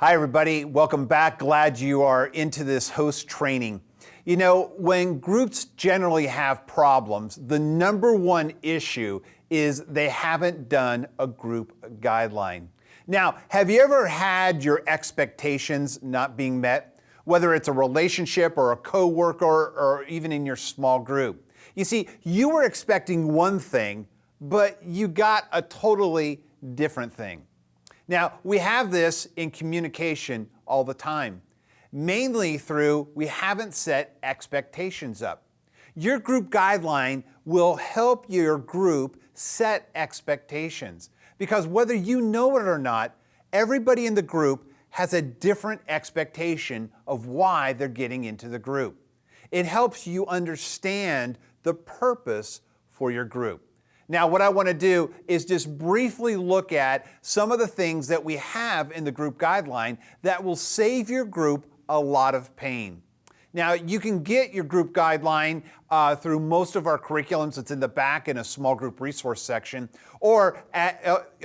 Hi, everybody. Welcome back. Glad you are into this host training. You know, when groups generally have problems, the number one issue is they haven't done a group guideline. Now, have you ever had your expectations not being met? Whether it's a relationship or a coworker or even in your small group. You see, you were expecting one thing, but you got a totally different thing. Now, we have this in communication all the time, mainly through we haven't set expectations up. Your group guideline will help your group set expectations because whether you know it or not, everybody in the group has a different expectation of why they're getting into the group. It helps you understand the purpose for your group. Now, what I want to do is just briefly look at some of the things that we have in the group guideline that will save your group a lot of pain. Now, you can get your group guideline through most of our curriculums. It's in the back in a small group resource section. Or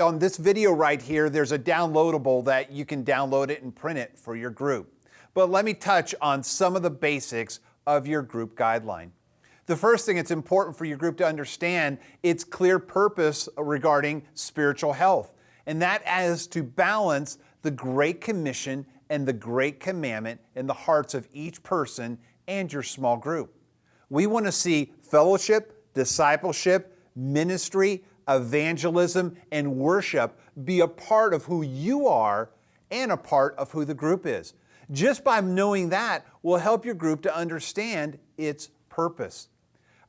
on this video right here, there's a downloadable that you can download it and print it for your group. But let me touch on some of the basics of your group guideline. The first thing it's important for your group to understand its clear purpose regarding spiritual health, and that is to balance the Great Commission and the Great Commandment in the hearts of each person and your small group. We want to see fellowship, discipleship, ministry, evangelism, and worship be a part of who you are and a part of who the group is. Just by knowing that will help your group to understand its purpose.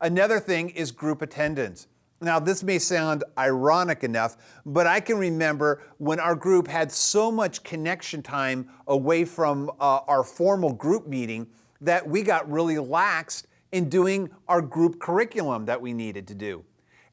Another thing is group attendance. Now, this may sound ironic enough, but I can remember when our group had so much connection time away from our formal group meeting that we got really laxed in doing our group curriculum that we needed to do.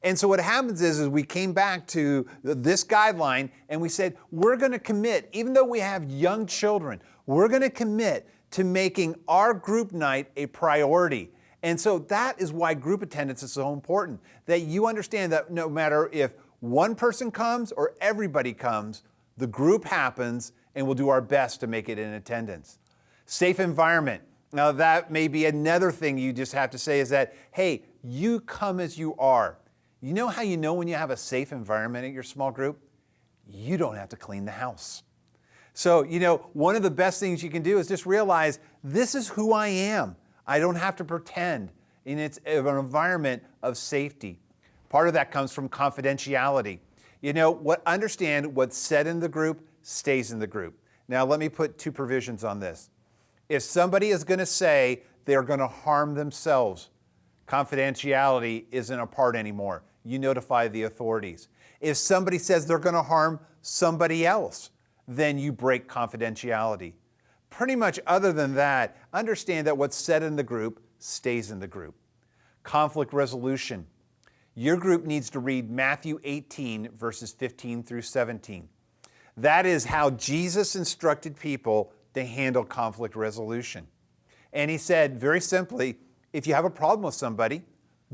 And so what happens is we came back to this guideline and we said, we're going to commit, even though we have young children, we're going to commit to making our group night a priority. And so that is why group attendance is so important, that you understand that no matter if one person comes or everybody comes, the group happens and we'll do our best to make it in attendance. Safe environment. Now that may be another thing you just have to say is that, hey, you come as you are. You know how you know when you have a safe environment at your small group? You don't have to clean the house. So, you know, one of the best things you can do is just realize this is who I am. I don't have to pretend, and it's an environment of safety. Part of that comes from confidentiality. You know, understand what's said in the group stays in the group. Now, let me put two provisions on this. If somebody is going to say they're going to harm themselves, confidentiality isn't a part anymore. You notify the authorities. If somebody says they're going to harm somebody else, then you break confidentiality. Pretty much other than that, understand that what's said in the group stays in the group. Conflict resolution. Your group needs to read Matthew 18, verses 15 through 17. That is how Jesus instructed people to handle conflict resolution. And he said, very simply, if you have a problem with somebody,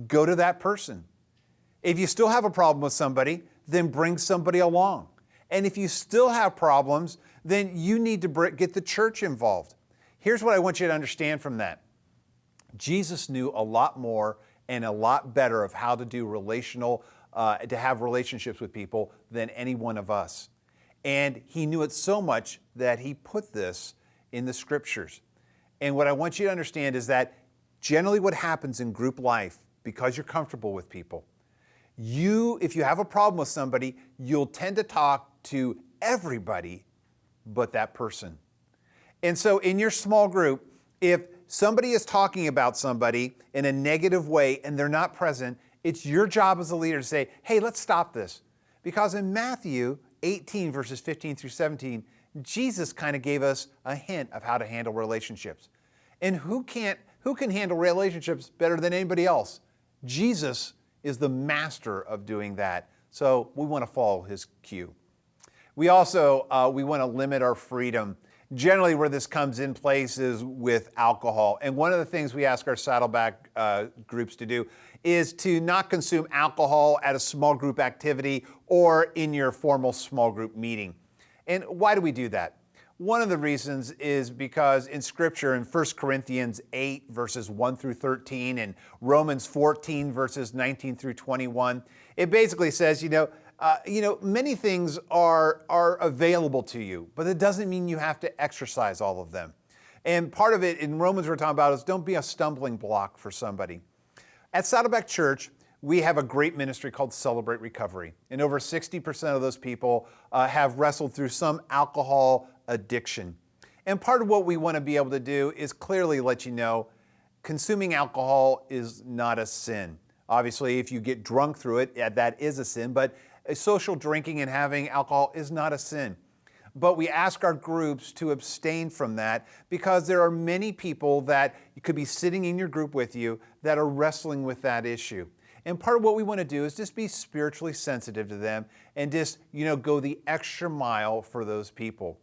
go to that person. If you still have a problem with somebody, then bring somebody along. And if you still have problems, then you need to get the church involved. Here's what I want you to understand from that. Jesus knew a lot more and a lot better of how to do to have relationships with people than any one of us. And he knew it so much that he put this in the scriptures. And what I want you to understand is that generally what happens in group life, because you're comfortable with people, if you have a problem with somebody, you'll tend to talk to everybody but that person. And so in your small group, if somebody is talking about somebody in a negative way and they're not present, it's your job as a leader to say, hey, let's stop this. Because in Matthew 18, verses 15 through 17, Jesus kind of gave us a hint of how to handle relationships. And who can handle relationships better than anybody else? Jesus is the master of doing that. So we want to follow his cue. We also, we want to limit our freedom. Generally where this comes in place is with alcohol. And one of the things we ask our Saddleback groups to do is to not consume alcohol at a small group activity or in your formal small group meeting. And why do we do that? One of the reasons is because in Scripture, in 1 Corinthians 8, verses 1 through 13, and Romans 14, verses 19 through 21, it basically says, many things are available to you, but it doesn't mean you have to exercise all of them. And part of it in Romans we're talking about is don't be a stumbling block for somebody. At Saddleback Church, we have a great ministry called Celebrate Recovery. And over 60% of those people have wrestled through some alcohol addiction. And part of what we want to be able to do is clearly let you know consuming alcohol is not a sin. Obviously, if you get drunk through it, that is a sin, but social drinking and having alcohol is not a sin. But we ask our groups to abstain from that because there are many people that could be sitting in your group with you that are wrestling with that issue. And part of what we want to do is just be spiritually sensitive to them and just, go the extra mile for those people.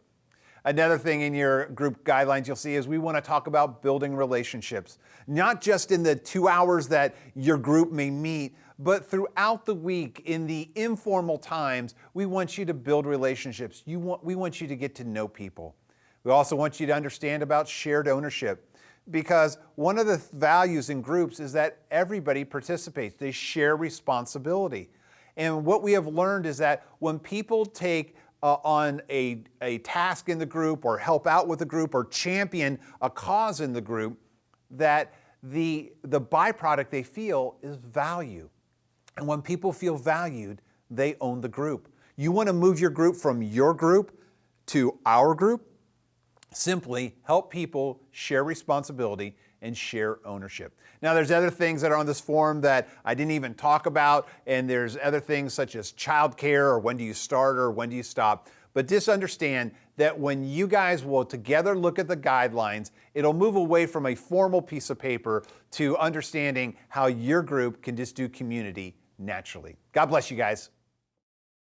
Another thing in your group guidelines you'll see is we want to talk about building relationships, not just in the 2 hours that your group may meet, but throughout the week in the informal times, we want you to build relationships. We want you to get to know people. We also want you to understand about shared ownership, because one of the values in groups is that everybody participates. They share responsibility. And what we have learned is that when people take on a task in the group or help out with the group or champion a cause in the group, that the byproduct they feel is value. And when people feel valued, they own the group. You want to move your group from your group to our group? Simply help people share responsibility and share ownership. Now, there's other things that are on this form that I didn't even talk about, and there's other things such as childcare or when do you start or when do you stop. But just understand that when you guys will together look at the guidelines, it'll move away from a formal piece of paper to understanding how your group can just do community naturally. God bless you guys.